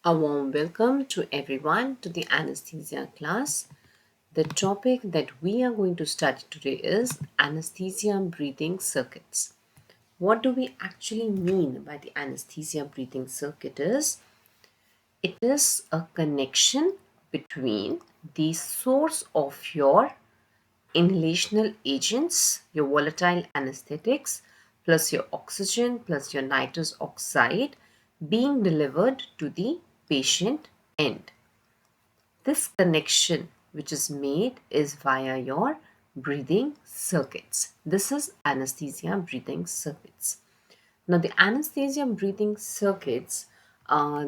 A warm welcome to everyone to the anesthesia class. The topic that we are going to study today is anesthesia breathing circuits. What do we actually mean by the anesthesia breathing circuit is? It is a connection between the source of your inhalational agents, your volatile anesthetics, plus your oxygen, plus your nitrous oxide being delivered to the patient end. This connection which is made is via your breathing circuits. This is anesthesia breathing circuits. Now, the anesthesia breathing circuits,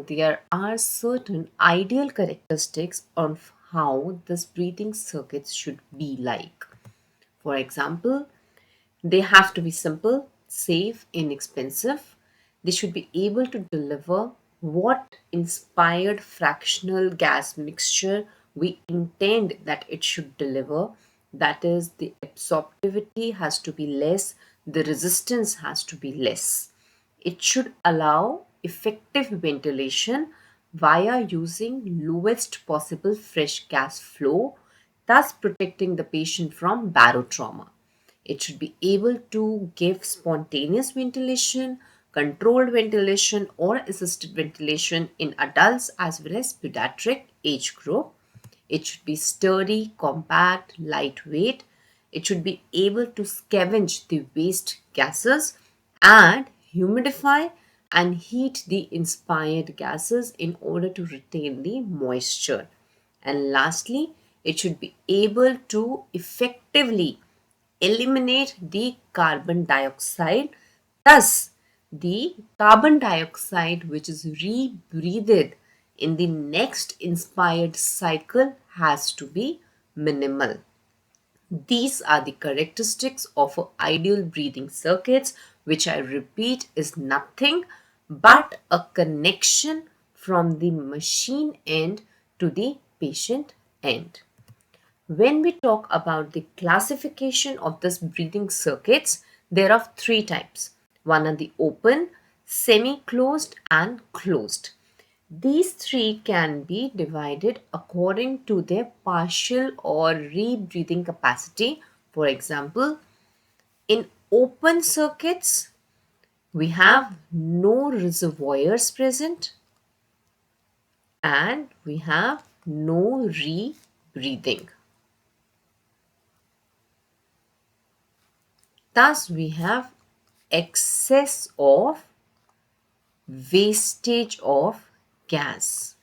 there are certain ideal characteristics of how this breathing circuits should be like. For example, they have to be simple, safe, inexpensive. They should be able to deliver what inspired fractional gas mixture we intend that it should deliver. That is, the absorptivity has to be less, the resistance has to be less. It should allow effective ventilation via using lowest possible fresh gas flow, thus protecting the patient from barotrauma. It should be able to give spontaneous ventilation, controlled ventilation, or assisted ventilation in adults as well as pediatric age group. It should be sturdy, compact, lightweight. It should be able to scavenge the waste gases and humidify and heat the inspired gases in order to retain the moisture. And lastly, it should be able to effectively eliminate the carbon dioxide. Thus, the carbon dioxide which is rebreathed in the next inspired cycle has to be minimal. These are the characteristics of ideal breathing circuits, which I repeat is nothing but a connection from the machine end to the patient end. When we talk about the classification of this breathing circuits, there are three types. One are the open, semi-closed and closed. These three can be divided according to their partial or rebreathing capacity. For example, in open circuits, we have no reservoirs present and we have no rebreathing. Thus, we have excess of wastage of gas.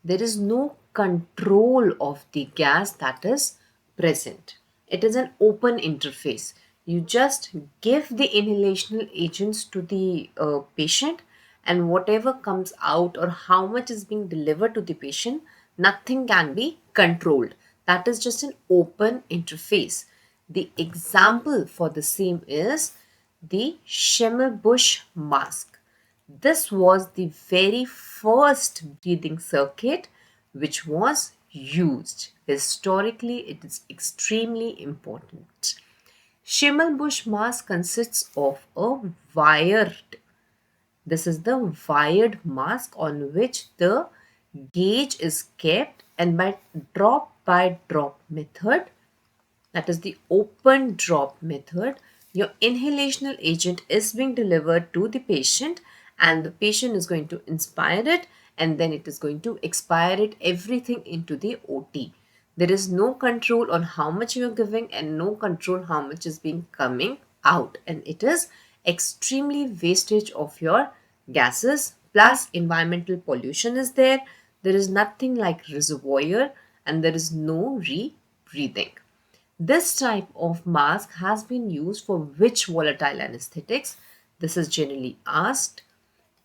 There is no control of the gas that is present. It is an open interface. You just give the inhalational agents to the patient, and whatever comes out or how much is being delivered to the patient, nothing can be controlled. That is just an open interface. The example for the same is the Schimmelbusch mask. This was the very first breathing circuit which was used. Historically, it is extremely important. Schimmelbusch mask consists of a wired. This is the wired mask on which the gauge is kept, and by drop method, that is the open drop method, your inhalational agent is being delivered to the patient and the patient is going to inspire it and then it is going to expire it everything into the OT. There is no control on how much you are giving and no control how much is being coming out, and it is extremely wastage of your gases plus environmental pollution is there. There is nothing like reservoir and there is no rebreathing. This type of mask has been used for which volatile anesthetics? This is generally asked: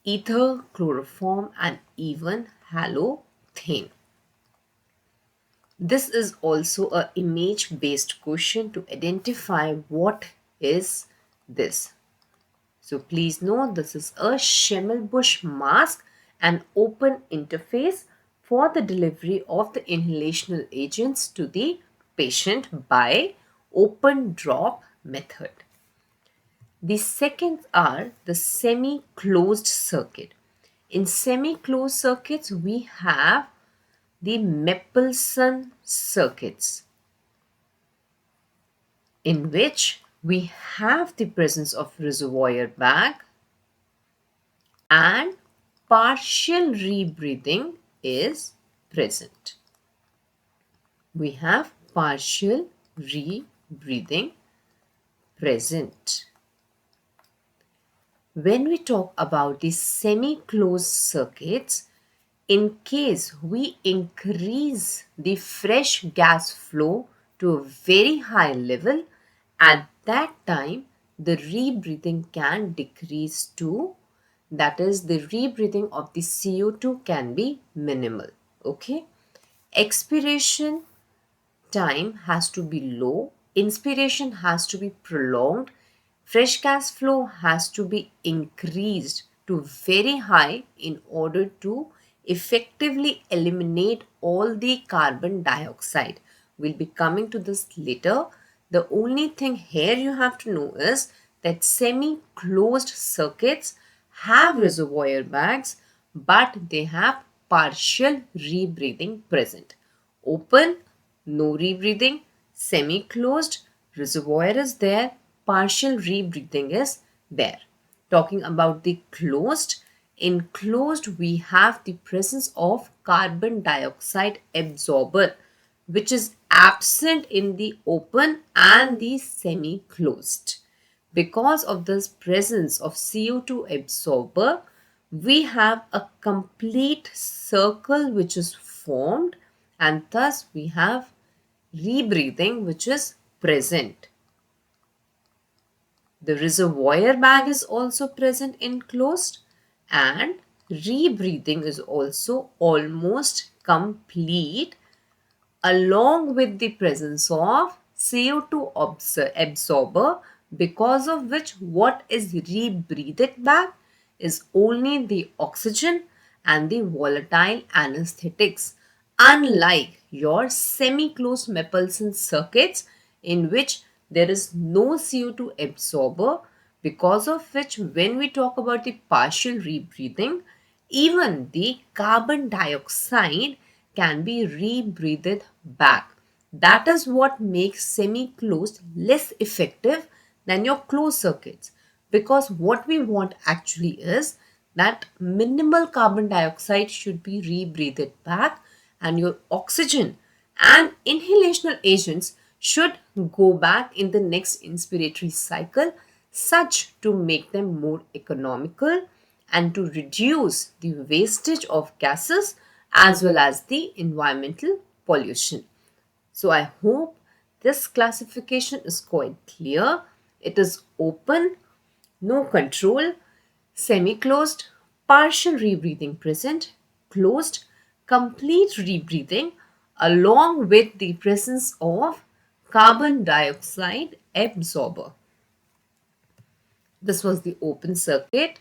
ether, chloroform, and even halothane. This is also a image based question to identify what is this. So please know this is a Schimmelbusch mask, an open interface for the delivery of the inhalational agents to the patient by open drop method. The second are the semi-closed circuit. In semi-closed circuits, we have the Mapleson circuits, in which we have the presence of reservoir bag and partial rebreathing is present. We have partial rebreathing present. When we talk about the semi-closed circuits, in case we increase the fresh gas flow to a very high level, at that time the rebreathing can decrease to, that is, the rebreathing of the CO2 can be minimal. Okay. Expiration time has to be low, inspiration has to be prolonged, fresh gas flow has to be increased to very high in order to effectively eliminate all the carbon dioxide. We'll be coming to this later. The only thing here you have to know is that semi-closed circuits have reservoir bags, but they have partial rebreathing present. Open, no rebreathing, semi-closed, reservoir is there, partial rebreathing is there. Talking about the closed, in closed we have the presence of carbon dioxide absorber, which is absent in the open and the semi-closed. Because of this presence of CO2 absorber, we have a complete circle which is formed, and thus we have rebreathing which is present. The reservoir bag is also present in closed, and rebreathing is also almost complete, along with the presence of CO2 absorber, because of which what is rebreathed back is only the oxygen and the volatile anesthetics, unlike your semi-closed Mapleson circuits in which there is no CO2 absorber, because of which when we talk about the partial rebreathing, even the carbon dioxide can be rebreathed back. That is what makes semi-closed less effective than your closed circuits, because what we want actually is that minimal carbon dioxide should be rebreathed back, and your oxygen and inhalational agents should go back in the next inspiratory cycle, such to make them more economical and to reduce the wastage of gases as well as the environmental pollution. So I hope this classification is quite clear. It is open, no control, semi-closed, partial rebreathing present, closed, complete rebreathing, along with the presence of carbon dioxide absorber. This was the open circuit.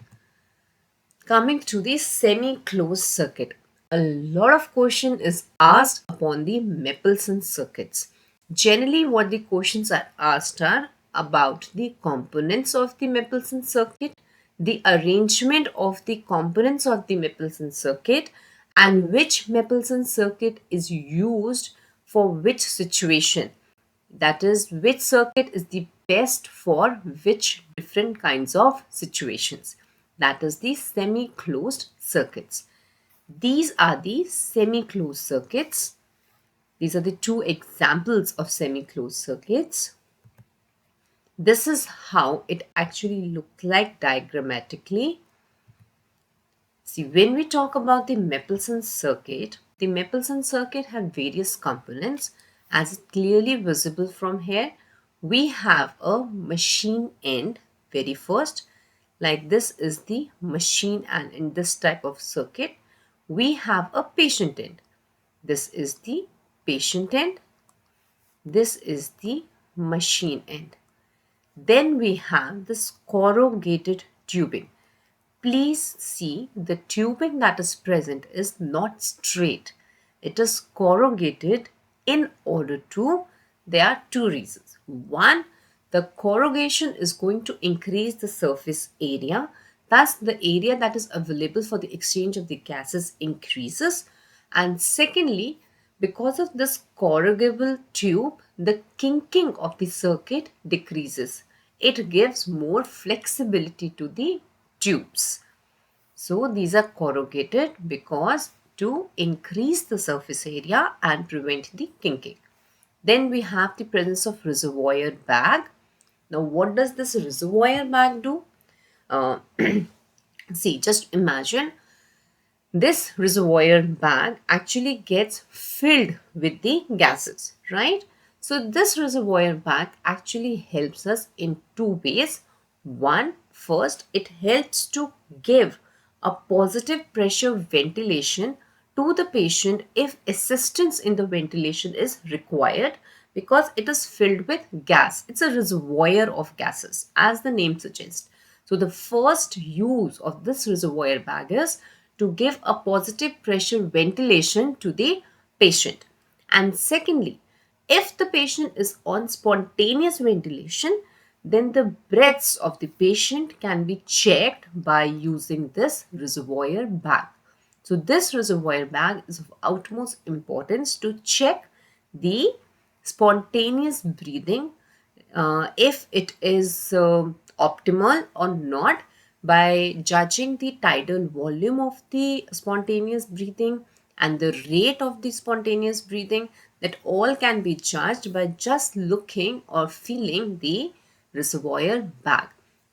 Coming to the semi-closed circuit, a lot of question is asked upon the Mapleson circuits. Generally, what the questions are asked are about the components of the Mapleson circuit, the arrangement of the components of the Mapleson circuit, and which Mapleson circuit is used for which situation. That is, which circuit is the best for which different kinds of situations. That is the semi-closed circuits. These are the semi-closed circuits. These are the two examples of semi-closed circuits. This is how it actually looks like diagrammatically. See, when we talk about the Mapleson circuit have various components, as it's clearly visible from here. We have a machine end very first, like this is the machine, and in this type of circuit we have a patient end. This is the patient end, this is the machine end. Then we have this corrugated tubing. Please see, the tubing that is present is not straight. It is corrugated in order to, there are two reasons. One, the corrugation is going to increase the surface area. Thus, the area that is available for the exchange of the gases increases. And secondly, because of this corrugable tube, the kinking of the circuit decreases. It gives more flexibility to the tubes. So these are corrugated because to increase the surface area and prevent the kinking. Then we have the presence of reservoir bag. Now what does this reservoir bag do? Uh, See, just imagine this reservoir bag actually gets filled with the gases, right? So this reservoir bag actually helps us in two ways. One, first, it helps to give a positive pressure ventilation to the patient if assistance in the ventilation is required, because it is filled with gas. It's a reservoir of gases, as the name suggests. So the first use of this reservoir bag is to give a positive pressure ventilation to the patient. And secondly, if the patient is on spontaneous ventilation, then the breaths of the patient can be checked by using this reservoir bag. So this reservoir bag is of utmost importance to check the spontaneous breathing, if it is optimal or not, by judging the tidal volume of the spontaneous breathing and the rate of the spontaneous breathing. That all can be judged by just looking or feeling the reservoir bag.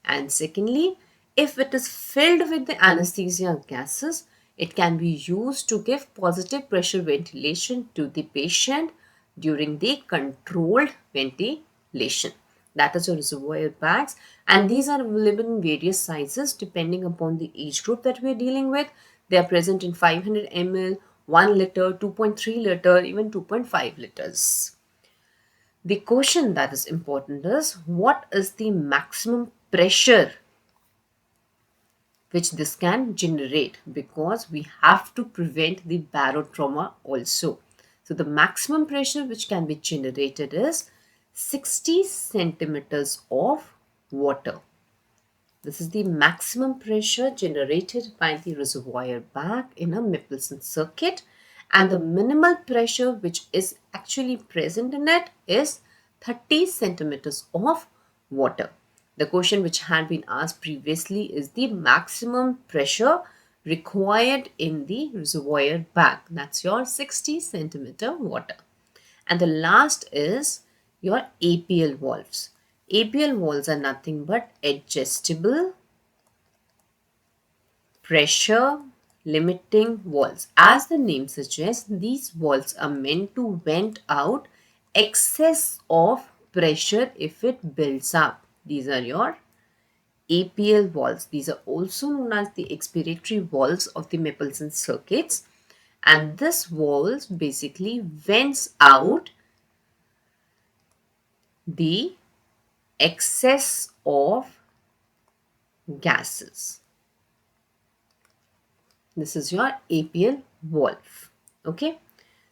And secondly, if it is filled with the anesthesia gases, it can be used to give positive pressure ventilation to the patient during the controlled ventilation. That is your reservoir bags, and these are available in various sizes depending upon the age group that we are dealing with. They are present in 500 ml, 1 liter, 2.3 liter, even 2.5 liters. The question that is important is, what is the maximum pressure which this can generate, because we have to prevent the barotrauma also. So the maximum pressure which can be generated is 60 centimeters of water. This is the maximum pressure generated by the reservoir bag in a Mapleson circuit, and the minimal pressure which is actually present in it is 30 centimeters of water. The question which had been asked previously is the maximum pressure required in the reservoir bag. That's your 60 centimeter water. And the last is your APL valves. APL valves are nothing but adjustable pressure limiting valves. As the name suggests, these valves are meant to vent out excess of pressure if it builds up. These are your APL valves. These are also known as the expiratory valves of the Mapleson circuits. And this valve basically vents out the excess of gases. This is your APL valve. Okay.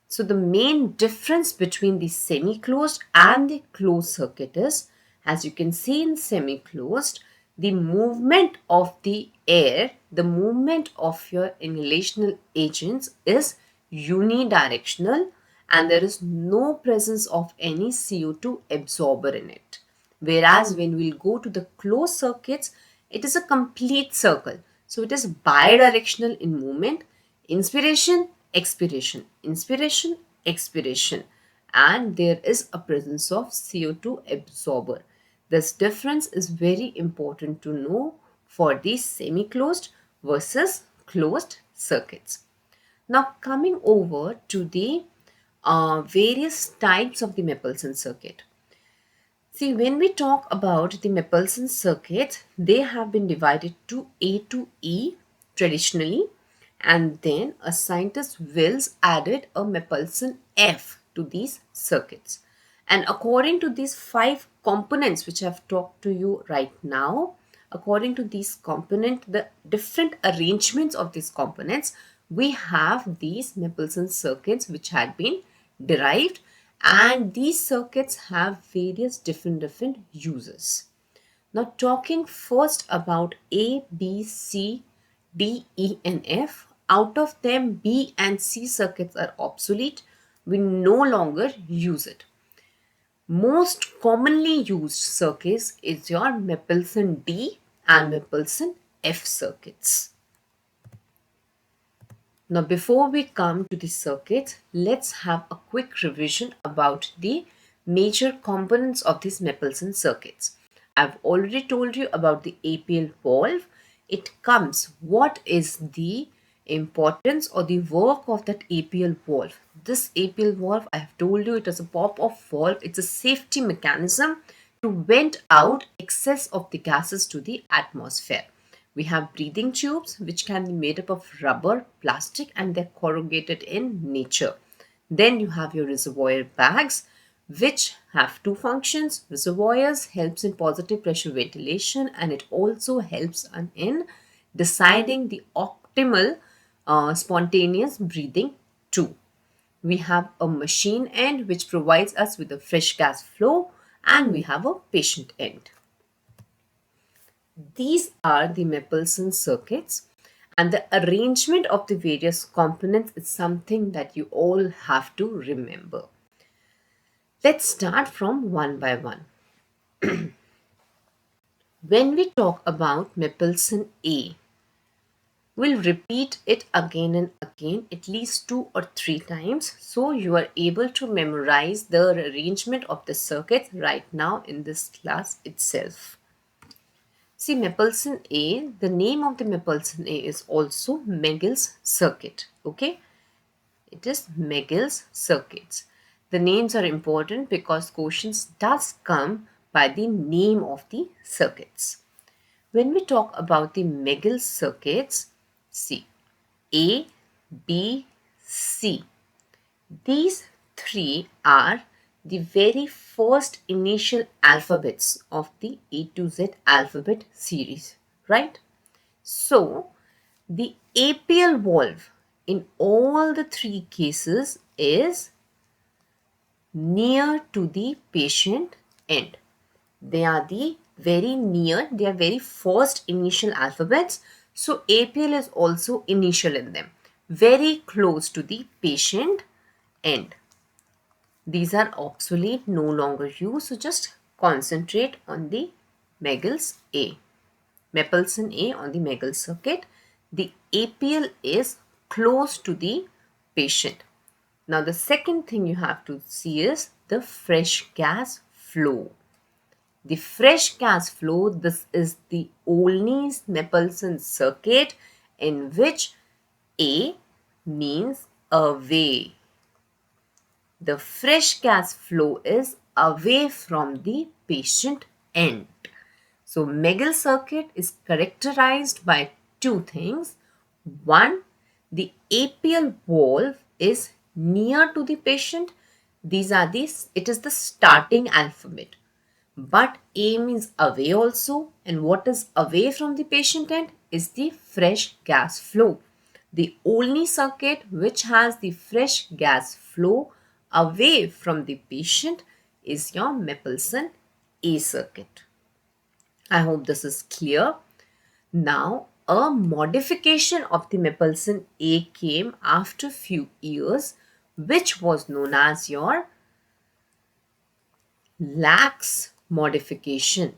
So the main difference between the semi-closed and the closed circuit is, as you can see in semi-closed, the movement of the air, the movement of your inhalational agents is unidirectional, and there is no presence of any CO2 absorber in it. Whereas when we'll go to the closed circuits, it is a complete circle. So it is bidirectional in movement: inspiration, expiration, inspiration, expiration, and there is a presence of CO2 absorber. This difference is very important to know for the semi-closed versus closed circuits. Now coming over to the various types of the Mapleson circuit. See, when we talk about the Mapleson circuits, they have been divided to A to E traditionally, and then a scientist Wills added a Mapleson F to these circuits. And according to these five components which I've talked to you right now, according to these components, the different arrangements of these components, we have these Mapleson circuits which had been derived, and these circuits have various different uses. Now, talking first about A, B, C, D, E, and F, out of them, B and C circuits are obsolete. We no longer use it. Most commonly used circuits is your Mapleson D and Mapleson F circuits. Now, before we come to the circuits, let's have a quick revision about the major components of these Mapleson circuits. I've already told you about the APL valve. It comes, what is the importance or the work of that APL valve? This APL valve, I have told you, it is a pop-off valve. It's a safety mechanism to vent out excess of the gases to the atmosphere. We have breathing tubes which can be made up of rubber, plastic, and they're corrugated in nature. Then you have your reservoir bags which have two functions. Reservoirs helps in positive pressure ventilation, and it also helps in deciding the optimal spontaneous breathing too. We have a machine end which provides us with a fresh gas flow, and we have a patient end. These are the Mapleson circuits, and the arrangement of the various components is something that you all have to remember. Let's start from one by one. When we talk about Mapleson A, we'll repeat it again and again at least 2 or 3 times so you are able to memorize the arrangement of the circuit right now in this class itself. See, Mapleson A, the name of the Mapleson A is also Megill's circuit. Okay, it is Megill's circuits. The names are important because questions does come by the name of the circuits. When we talk about the Megill circuits, see, A, B, C. These three are the very first initial alphabets of the A to Z alphabet series, right? So, the APL valve in all the three cases is near to the patient end. They are the very near, they are very first initial alphabets. So, APL is also initial in them, very close to the patient end. These are obsolete, no longer used. So just concentrate on the Megill's A. Mapleson A on the Megill circuit. The APL is close to the patient. Now the second thing you have to see is the fresh gas flow. The fresh gas flow, this is the only Mapleson circuit in which A means away. The fresh gas flow is away from the patient end. So, Megill circuit is characterized by two things. One, the APL valve is near to the patient. These are these, it is the starting alphabet. But A means away also, and what is away from the patient end is the fresh gas flow. The only circuit which has the fresh gas flow away from the patient is your Mapleson A circuit. I hope this is clear. Now, a modification of the Mapleson A came after few years, which was known as your lax modification.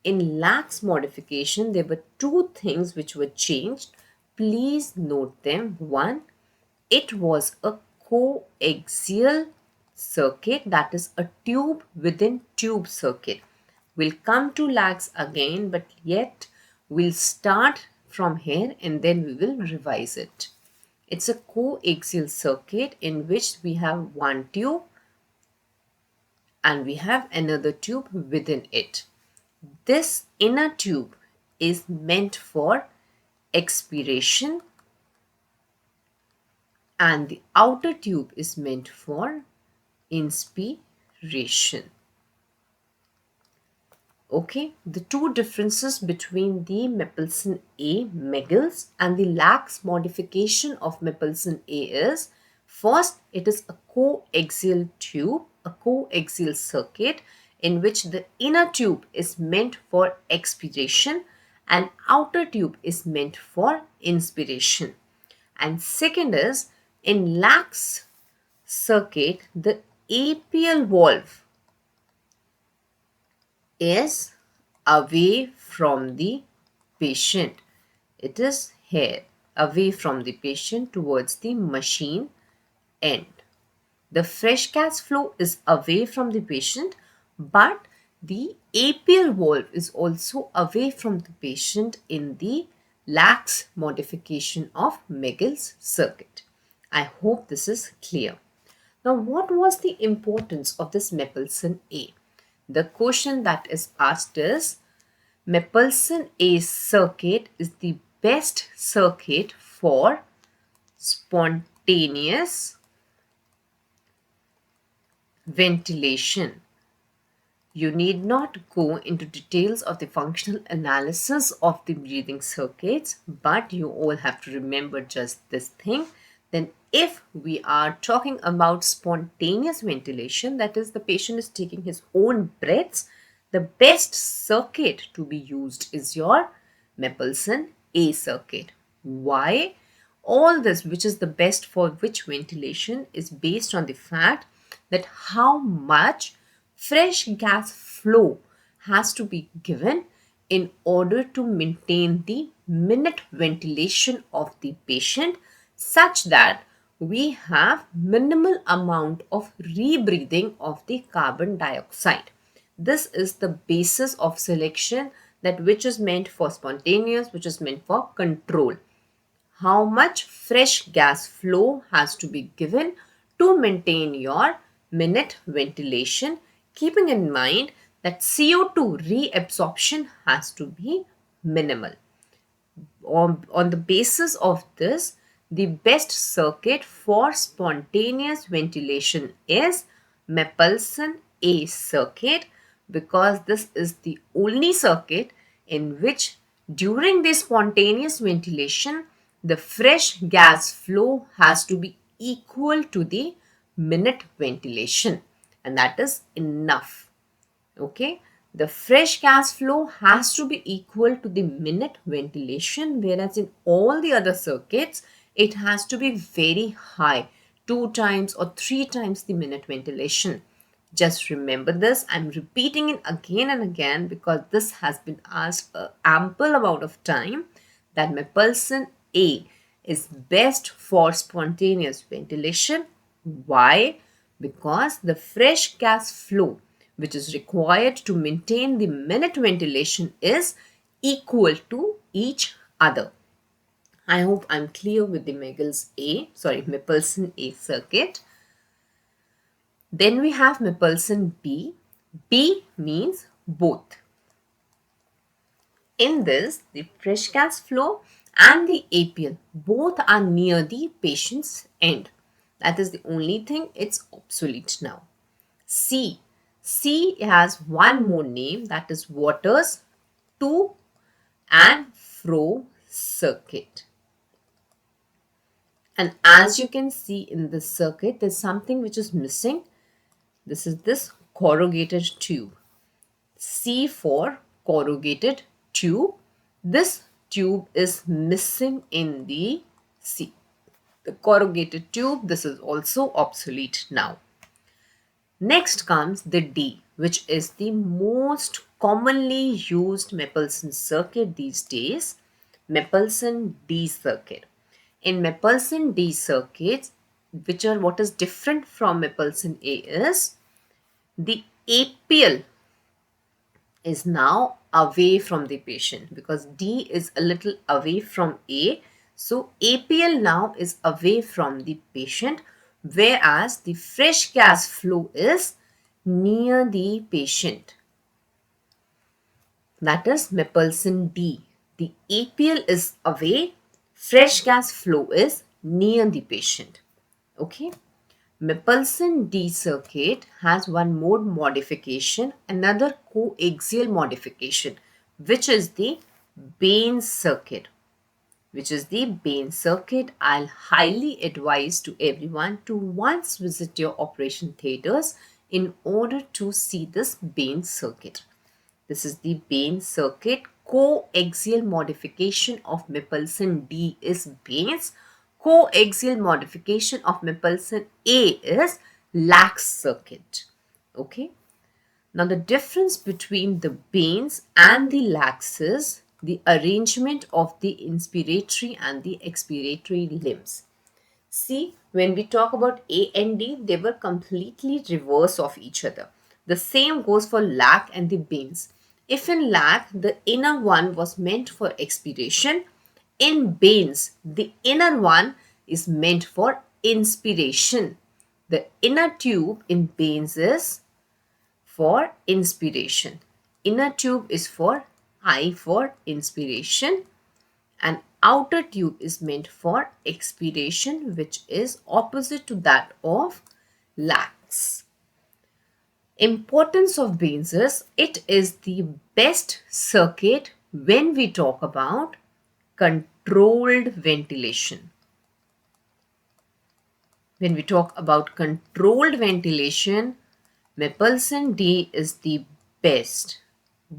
In lax modification, there were two things which were changed. Please note them. One, it was a coaxial circuit, that is a tube within tube circuit. We'll come to lax again, but yet we'll start from here and then we will revise it. It's a coaxial circuit in which we have one tube and we have another tube within it. This inner tube is meant for expiration and the outer tube is meant for inspiration. Okay, the two differences between the Mapleson A Megill's and the lax modification of Mapleson A is, first, it is a coaxial tube, a coaxial circuit in which the inner tube is meant for expiration and outer tube is meant for inspiration. And second is, in lax circuit, the apial valve is away from the patient. It is here, away from the patient towards the machine end. The fresh gas flow is away from the patient, but the apial valve is also away from the patient in the lax modification of Megel's circuit. I hope this is clear. Now, what was the importance of this Mapleson A? The question that is asked is, Mapleson A circuit is the best circuit for spontaneous ventilation. You need not go into details of the functional analysis of the breathing circuits, but you all have to remember just this thing. Then if we are talking about spontaneous ventilation, that is the patient is taking his own breaths, the best circuit to be used is your Mapleson A circuit. Why? All this, which is the best for which ventilation, is based on the fact that how much fresh gas flow has to be given in order to maintain the minute ventilation of the patient, such that we have minimal amount of rebreathing of the carbon dioxide. This is the basis of selection, that which is meant for spontaneous, which is meant for control. How much fresh gas flow has to be given to maintain your minute ventilation, keeping in mind that CO2 reabsorption has to be minimal. On the basis of this, the best circuit for spontaneous ventilation is Mapleson A circuit, because this is the only circuit in which during the spontaneous ventilation, the fresh gas flow has to be equal to the minute ventilation, and that is enough. Okay, the fresh gas flow has to be equal to the minute ventilation, whereas in all the other circuits it has to be very high, 2 times or 3 times the minute ventilation. Just remember this. I'm repeating it again and again because this has been asked ample amount of time, that Mapleson A is best for spontaneous ventilation. Why? Because the fresh gas flow which is required to maintain the minute ventilation is equal to each other. I hope I'm clear with the Mapleson A circuit. Then we have Mapleson B. B means both. In this, the fresh gas flow and the apial both are near the patient's end. That is the only thing, it's obsolete now. C. C has one more name, that is Waters to and fro circuit. And as you can see in this circuit, there's something which is missing. This is this corrugated tube. C for corrugated tube. This tube is missing in the C. The corrugated tube, this is also obsolete now. Next comes the D, which is the most commonly used Mapleson circuit these days, Mapleson D circuit. In Mapleson D circuits, what is different from Mapleson A is the apial is now away from the patient, because D is a little away from A. So apial now is away from the patient, whereas the fresh gas flow is near the patient. That is Mapleson D. The apial is away, fresh gas flow is near the patient. Okay. Mapleson D circuit has one more modification, another coaxial modification, which is the Bain circuit. I'll highly advise to everyone to once visit your operation theaters in order to see this Bain circuit. This is the Bain circuit. Coaxial modification of Mapleson D is Bain's. Coaxial modification of Mapleson A is lax circuit. Okay. Now the difference between the Bains and the lax is the arrangement of the inspiratory and the expiratory limbs. See, when we talk about A and D, they were completely reverse of each other. The same goes for lac and the Bains. If in lac, the inner one was meant for expiration, in Bains, the inner one is meant for inspiration. The inner tube in Bains is for inspiration. Inner tube is for I for inspiration, and outer tube is meant for expiration, which is opposite to that of lax. Importance of Bain's is it is the best circuit when we talk about controlled ventilation. When we talk about controlled ventilation, Mapleson D is the best.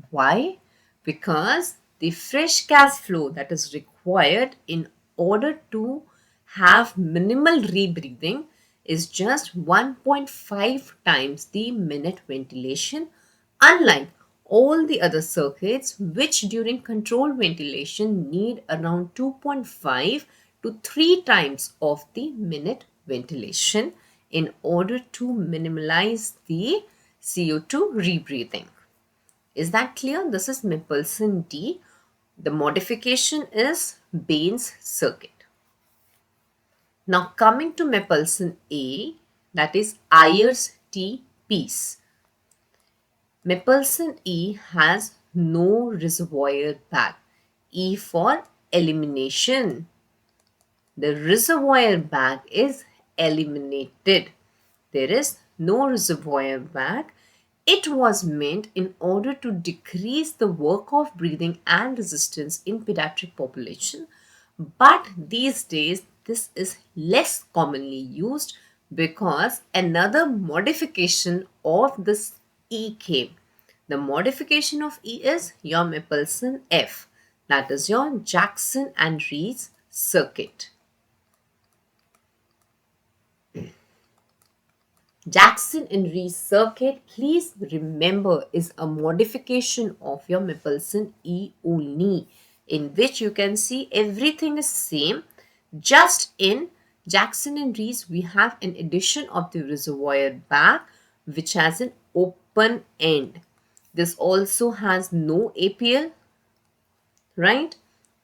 Why? Because the fresh gas flow that is required in order to have minimal rebreathing is just 1.5 times the minute ventilation, unlike all the other circuits which during controlled ventilation need around 2.5 to 3 times of the minute ventilation in order to minimize the CO2 rebreathing. Is that clear? This is Mapleson D. The modification is Bain's circuit. Now coming to Mapleson A, that is Ayer's T piece. Mapleson E has no reservoir bag. E for elimination. The reservoir bag is eliminated. There is no reservoir bag. It was meant in order to decrease the work of breathing and resistance in pediatric population. But these days, this is less commonly used because another modification of this E came. The modification of E is your Mapleson F. That is your Jackson and Rees circuit. Jackson and Rees circuit, please remember, is a modification of your Mapleson E only, in which you can see everything is same. Just in Jackson and Rees, we have an addition of the reservoir bag, which has an open end. This also has no APL, right?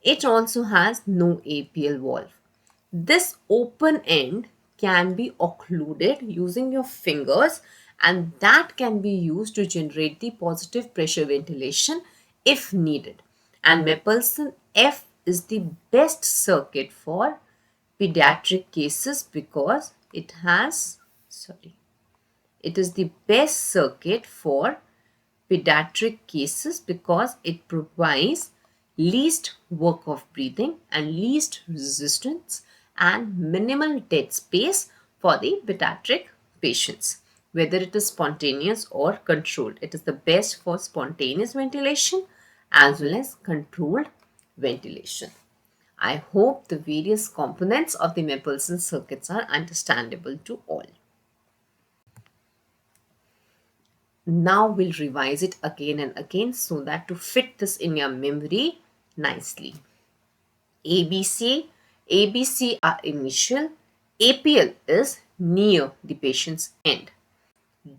It also has no APL valve. This open end can be occluded using your fingers, and that can be used to generate the positive pressure ventilation if needed. And Mapleson F is the best circuit for pediatric cases because it is the best circuit for pediatric cases because it provides least work of breathing and least resistance and minimal dead space for the pediatric patients, whether it is spontaneous or controlled. It is the best for spontaneous ventilation as well as controlled ventilation. I hope the various components of the Mapleson circuits are understandable to all. Now we'll revise it again and again so that to fit this in your memory nicely. ABC are initial. APL is near the patient's end.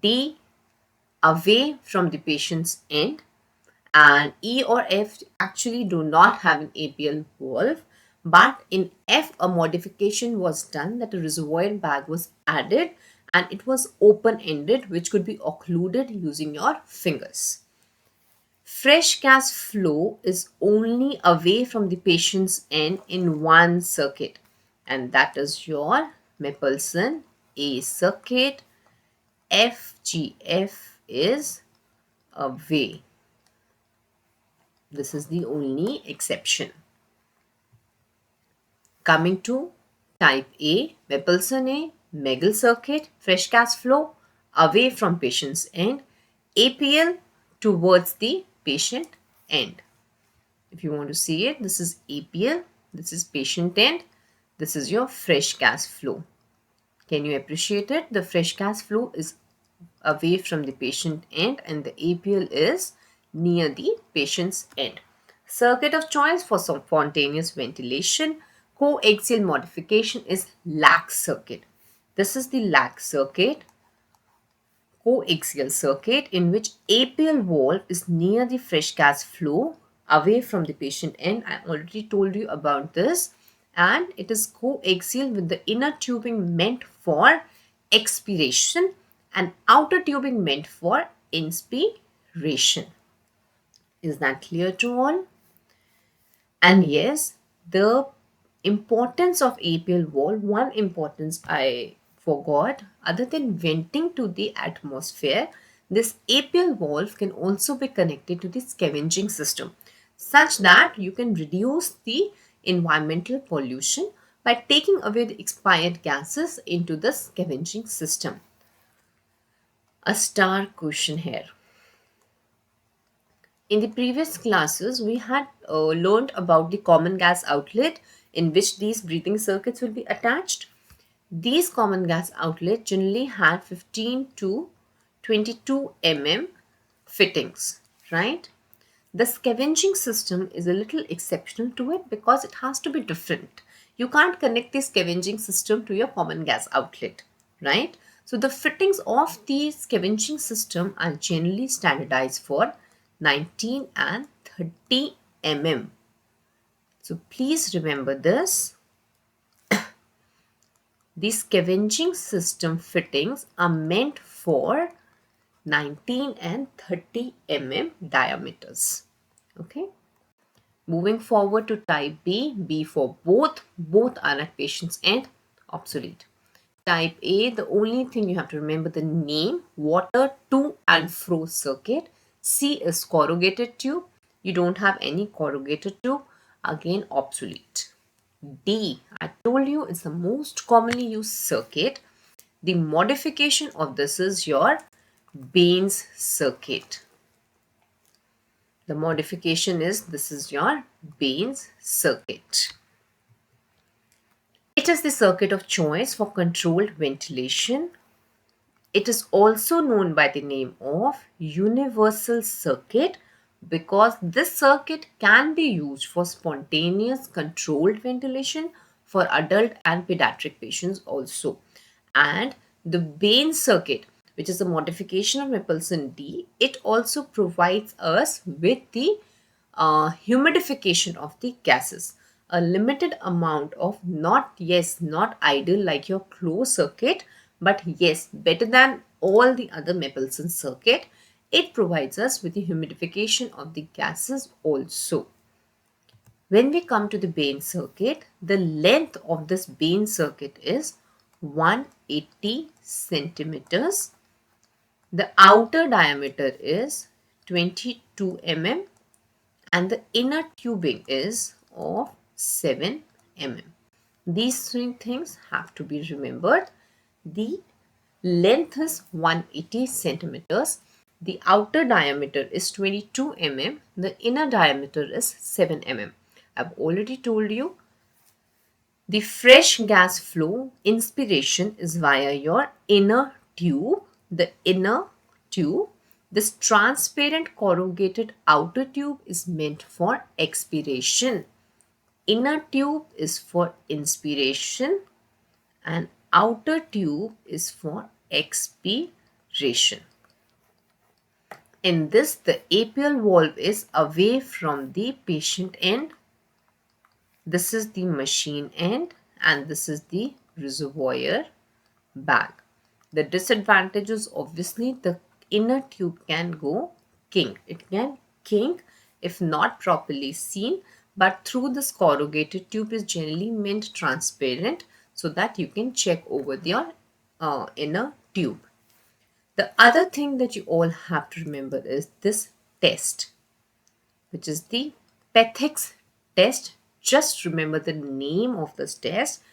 D, away from the patient's end. And E or F actually do not have an APL valve. But in F, a modification was done that a reservoir bag was added and it was open-ended, which could be occluded using your fingers. Fresh gas flow is only away from the patient's end in one circuit, and that is your Mapleson A circuit. FGF is away. This is the only exception. Coming to type A, Mapleson A, Megal circuit, fresh gas flow, away from patient's end, APL towards the patient end. If you want to see it, this is APL, this is patient end, this is your fresh gas flow. Can you appreciate it? The fresh gas flow is away from the patient end and the APL is near the patient's end. Circuit of choice for spontaneous ventilation, coaxial modification is lag circuit. This is the lag circuit, coaxial circuit, in which APL valve is near the fresh gas flow away from the patient end. I already told you about this, and it is coaxial with the inner tubing meant for expiration and outer tubing meant for inspiration. Is that clear to all? And yes, the importance of APL valve, one importance I forgot, other than venting to the atmosphere, this APL valve can also be connected to the scavenging system such that you can reduce the environmental pollution by taking away the expired gases into the scavenging system. A star question here. In the previous classes, we had learned about the common gas outlet in which these breathing circuits will be attached. These common gas outlets generally had 15 to 22 mm fittings, right? The scavenging system is a little exceptional to it because it has to be different. You can't connect the scavenging system to your common gas outlet, right? So the fittings of the scavenging system are generally standardized for 19 and 30 mm. So please remember this. The scavenging system fittings are meant for 19 and 30 mm diameters. Okay. Moving forward to type B, B for both are at patient's end, obsolete. Type A, the only thing you have to remember the name, water to and fro circuit. C is corrugated tube. You don't have any corrugated tube, again obsolete. D, I told you it's the most commonly used circuit. The modification of this is your Bain's circuit. The modification is this is your Bain's circuit. It is the circuit of choice for controlled ventilation. It is also known by the name of universal circuit because this circuit can be used for spontaneous controlled ventilation for adult and pediatric patients also. And the Bain circuit, which is a modification of Mapleson D, it also provides us with the humidification of the gases. A limited amount of not ideal like your closed circuit, but yes, better than all the other Mapleson circuit. It provides us with the humidification of the gases also. When we come to the Bain circuit, the length of this Bain circuit is 180 centimeters. The outer diameter is 22 mm and the inner tubing is of 7 mm. These three things have to be remembered. The length is 180 centimeters. The outer diameter is 22 mm. The inner diameter is 7 mm. I've already told you the fresh gas flow inspiration is via your inner tube. The inner tube. This transparent corrugated outer tube is meant for expiration. Inner tube is for inspiration and outer tube is for expiration. In this, the APL valve is away from the patient end. This is the machine end and this is the reservoir bag. The disadvantages, obviously, the inner tube can go kink. It can kink if not properly seen, but through this corrugated tube is generally meant transparent so that you can check over your inner tube. The other thing that you all have to remember is this test, which is the Pethick's test. Just remember the name of this test.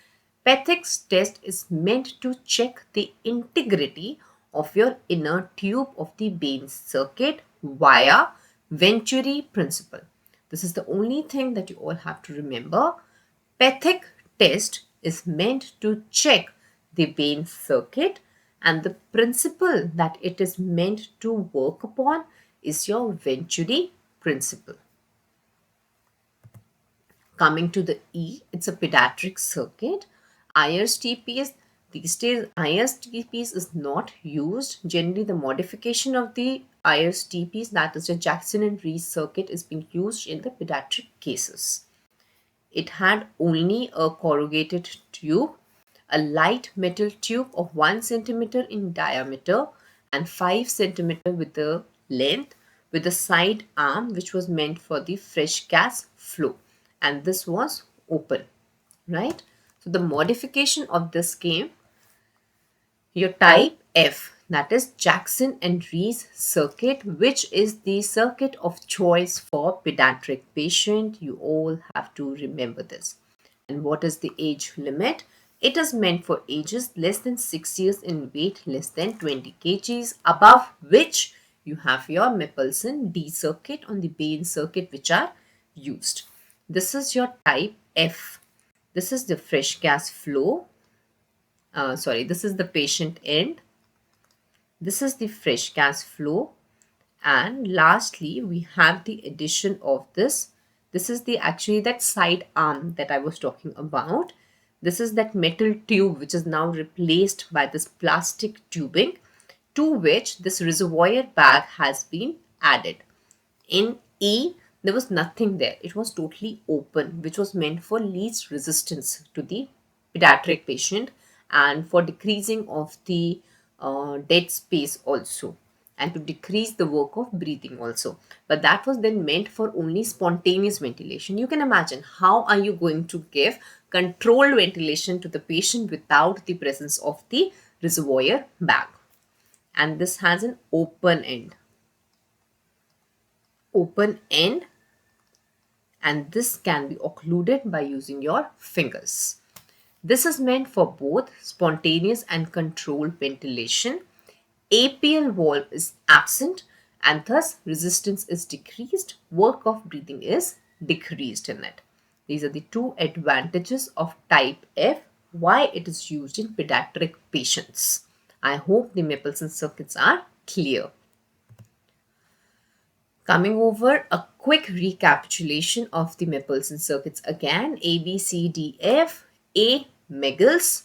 Pethick's test is meant to check the integrity of your inner tube of the Bain circuit via Venturi principle. This is the only thing that you all have to remember. Pethick test is meant to check the Bain circuit, and the principle that it is meant to work upon is your Venturi principle. Coming to the E, it's a pediatric circuit. IRS-TPs, these days IRS-TPs is not used. Generally, the modification of the IRS-TPs, that is the Jackson and Rees circuit, is being used in the pediatric cases. It had only a corrugated tube, a light metal tube of 1 centimeter in diameter and 5 centimeter with the length, with a side arm which was meant for the fresh gas flow, and this was open, right? So the modification of this came your type F, that is Jackson and Rees circuit, which is the circuit of choice for pediatric patient. You all have to remember this. And what is the age limit? It is meant for ages less than 6 years in weight less than 20 kgs, above which you have your Mapleson D circuit on the Bain circuit which are used. This is your type F. This is the fresh gas flow. This is the patient end. This is the fresh gas flow. And lastly, we have the addition of this. This is the actually that side arm that I was talking about. This is that metal tube which is now replaced by this plastic tubing, to which this reservoir bag has been added. In E, there was nothing there. It was totally open, which was meant for least resistance to the pediatric patient and for decreasing of the dead space also, and to decrease the work of breathing also. But that was then meant for only spontaneous ventilation. You can imagine, how are you going to give controlled ventilation to the patient without the presence of the reservoir bag? And this has an open end, and this can be occluded by using your fingers. This is meant for both spontaneous and controlled ventilation. APL valve is absent and thus resistance is decreased, work of breathing is decreased in it. These are the two advantages of type F, why it is used in pediatric patients. I hope the Mapleson circuits are clear. Coming over a quick recapitulation of the Mapleson circuits again. A, B, C, D, F. A, Megals.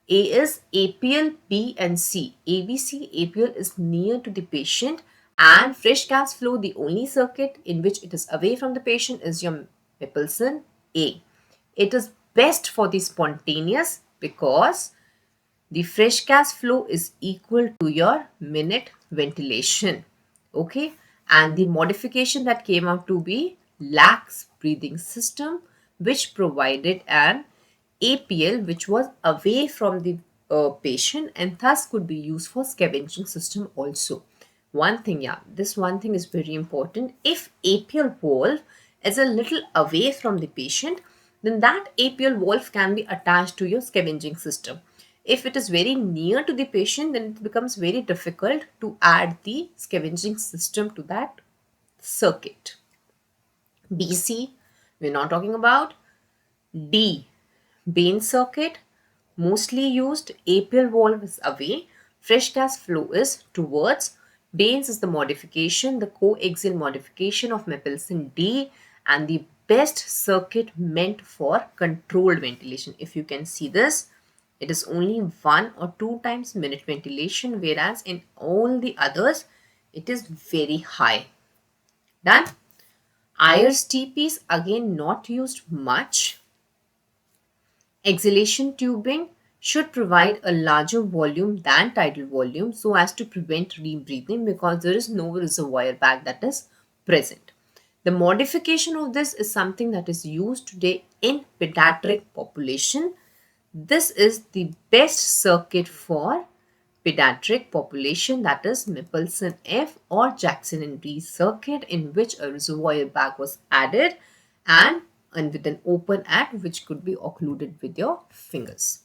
A is APL, B and C. ABC, APL is near to the patient, and fresh gas flow, the only circuit in which it is away from the patient, is your Mapleson A. It is best for the spontaneous because the fresh gas flow is equal to your minute ventilation. Okay, and the modification that came out to be lax breathing system, which provided an APL which was away from the patient and thus could be used for scavenging system also. This one thing is very important. If APL valve is a little away from the patient, then that APL valve can be attached to your scavenging system. If it is very near to the patient, then it becomes very difficult to add the scavenging system to that circuit. BC, we're not talking about. D, Bain circuit, mostly used. APL valve is away, fresh gas flow is towards. Bain's is the modification, the coaxial modification of Mapleson D, and the best circuit meant for controlled ventilation. If you can see this, it is only 1 or 2 times minute ventilation, whereas in all the others, it is very high. Done. IRS-TPs again not used much. Exhalation tubing should provide a larger volume than tidal volume so as to prevent rebreathing, because there is no reservoir bag that is present. The modification of this is something that is used today in pediatric population. This is the best circuit for pediatric population, that is Mapleson F or Jackson and Rees circuit, in which a reservoir bag was added and with an open end which could be occluded with your fingers.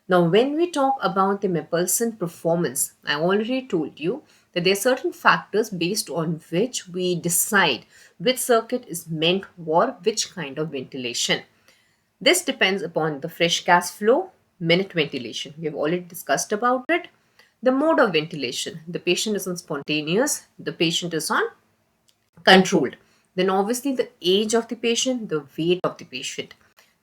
Now, when we talk about the Mapleson performance, I already told you that there are certain factors based on which we decide which circuit is meant for which kind of ventilation. This depends upon the fresh gas flow, minute ventilation. We have already discussed about it. The mode of ventilation. The patient is on spontaneous, the patient is on controlled. Then obviously the age of the patient, the weight of the patient.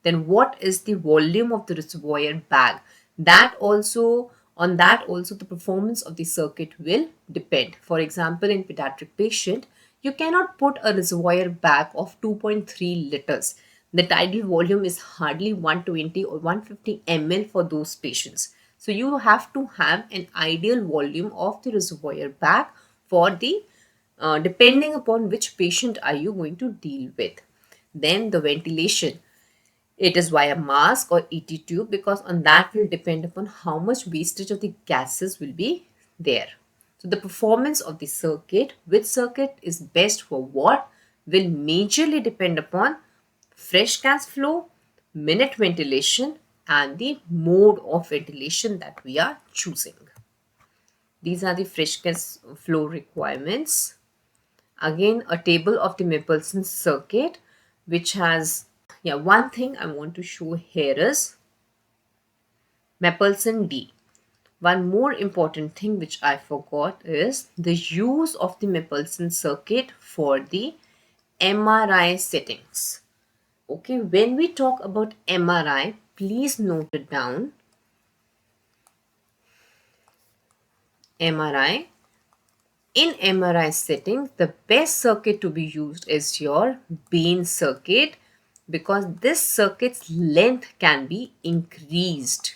Then what is the volume of the reservoir bag? That also on that also the performance of the circuit will depend. For example, in pediatric patient, you cannot put a reservoir bag of 2.3 liters. The tidal volume is hardly 120 or 150 ml for those patients. So you have to have an ideal volume of the reservoir bag for the depending upon which patient are you going to deal with. Then the ventilation, it is via mask or ET tube, because on that will depend upon how much wastage of the gases will be there. So the performance of the circuit, which circuit is best for what, will majorly depend upon fresh gas flow, minute ventilation, and the mode of ventilation that we are choosing. These are the fresh gas flow requirements. Again, a table of the Mapleson circuit, which has, one thing I want to show here is Mapleson D. One more important thing which I forgot is the use of the Mapleson circuit for the MRI settings. Okay, when we talk about MRI, please note it down. MRI. In MRI setting, the best circuit to be used is your Bain circuit, because this circuit's length can be increased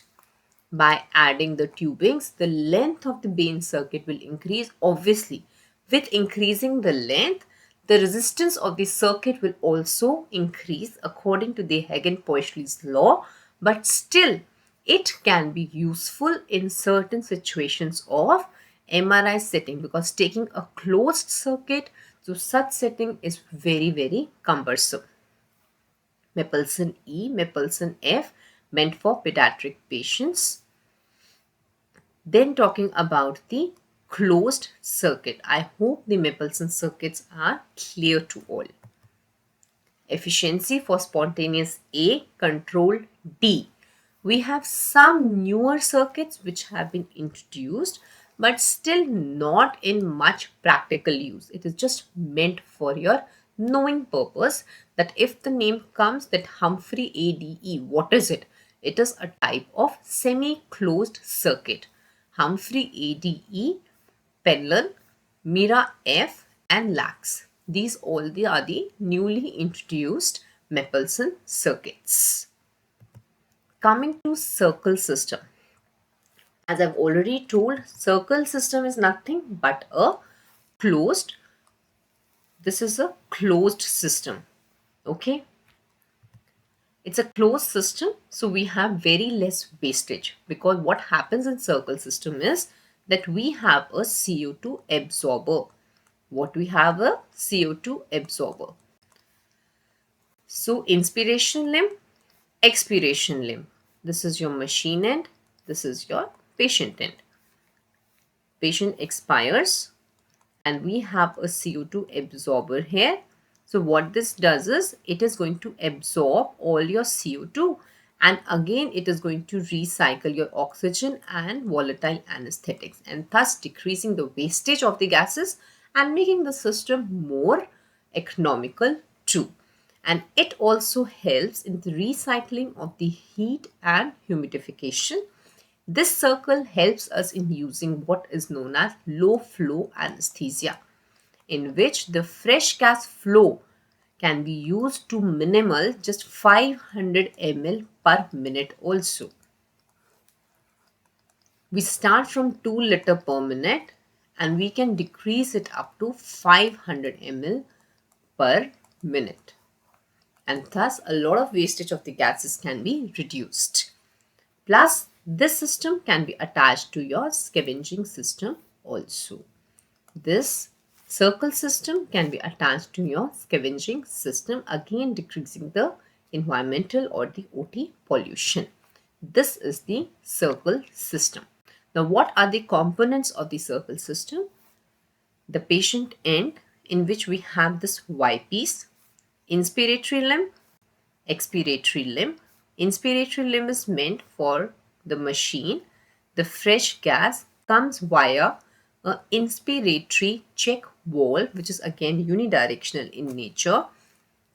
by adding the tubings. The length of the Bain circuit will increase. Obviously, with increasing the length, the resistance of the circuit will also increase according to the Hagen-Poiseuille's law, but still it can be useful in certain situations of MRI setting, because taking a closed circuit to such setting is very cumbersome. Mapleson E, Mapleson F, meant for pediatric patients. Then talking about the closed circuit. I hope the Mapleson circuits are clear to all. Efficiency for spontaneous A, controlled D. We have some newer circuits which have been introduced, but still not in much practical use. It is just meant for your knowing purpose, that if the name comes that Humphrey ADE, what is it? It is a type of semi-closed circuit. Humphrey ADE, Penlan, Mira F, and Lax. These all are the newly introduced Mapleson circuits. Coming to circle system. As I've already told, circle system is nothing but a closed, this is a closed system. Okay. It's a closed system, so we have very less wastage, because what happens in circle system is that we have a CO2 absorber. What we have? A CO2 absorber. So inspiration limb, expiration limb. This is your machine end, this is your patient end. Patient expires and we have a CO2 absorber here. So what this does is it is going to absorb all your CO2, and again it is going to recycle your oxygen and volatile anesthetics, and thus decreasing the wastage of the gases and making the system more economical too. And it also helps in the recycling of the heat and humidification. This circle helps us in using what is known as low flow anesthesia, in which the fresh gas flow can be used to minimal, just 500 ml per minute also. We start from 2 liter per minute and we can decrease it up to 500 ml per minute. And thus a lot of wastage of the gases can be reduced. Plus, this system can be attached to your scavenging system also. This circle system can be attached to your scavenging system, again decreasing the environmental or the OT pollution. This is the circle system. Now, what are the components of the circle system? The patient end, in which we have this Y piece, inspiratory limb, expiratory limb. Inspiratory limb is meant for the machine. The fresh gas comes via a inspiratory check valve, which is again unidirectional in nature,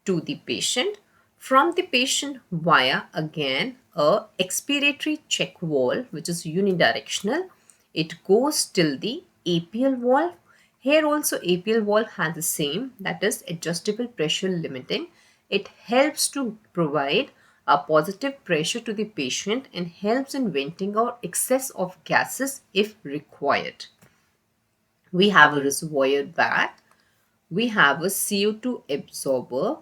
to the patient. From the patient via again a expiratory check valve, which is unidirectional. It goes till the apial valve. Here also apial valve has the same, that is adjustable pressure limiting. It helps to provide a positive pressure to the patient and helps in venting out excess of gases if required. We have a reservoir bag. We have a CO2 absorber,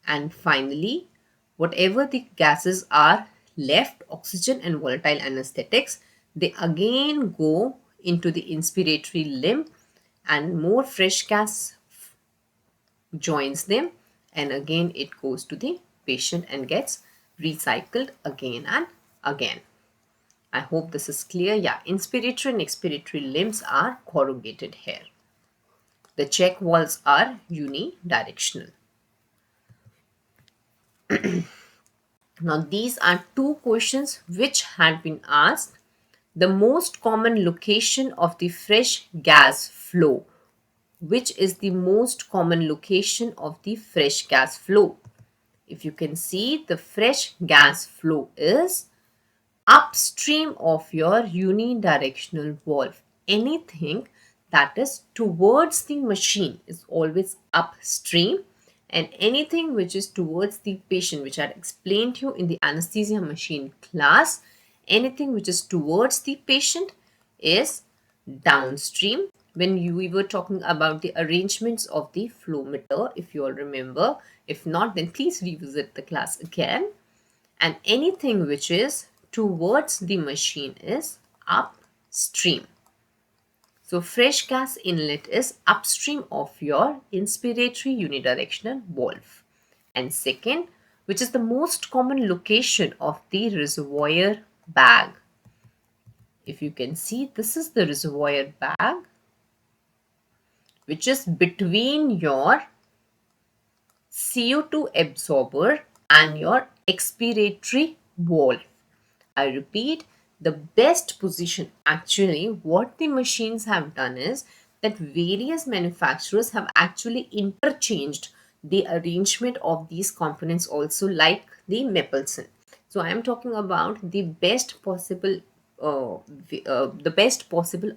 and finally, whatever the gases are left, oxygen and volatile anesthetics, they again go into the inspiratory limb and more fresh gas joins them, and again it goes to the patient and gets recycled again and again. I hope this is clear. Yeah, inspiratory and expiratory limbs are corrugated here. The check valves are unidirectional. Now, these are two questions which had been asked. The most common location of the fresh gas flow. Which is the most common location of the fresh gas flow? If you can see, the fresh gas flow is upstream of your unidirectional valve. Anything that is towards the machine is always upstream, and anything which is towards the patient, which I explained to you in the anesthesia machine class, anything which is towards the patient is downstream. When we were talking about the arrangements of the flow meter, if you all remember. If not, then please revisit the class again. And anything which is towards the machine is upstream. So fresh gas inlet is upstream of your inspiratory unidirectional valve. And second, which is the most common location of the reservoir bag. If you can see, this is the reservoir bag, which is between your CO2 absorber and your expiratory valve. I repeat, the best position, actually what the machines have done is that various manufacturers have actually interchanged the arrangement of these components also, like the Mapleson. So I am talking about the best possible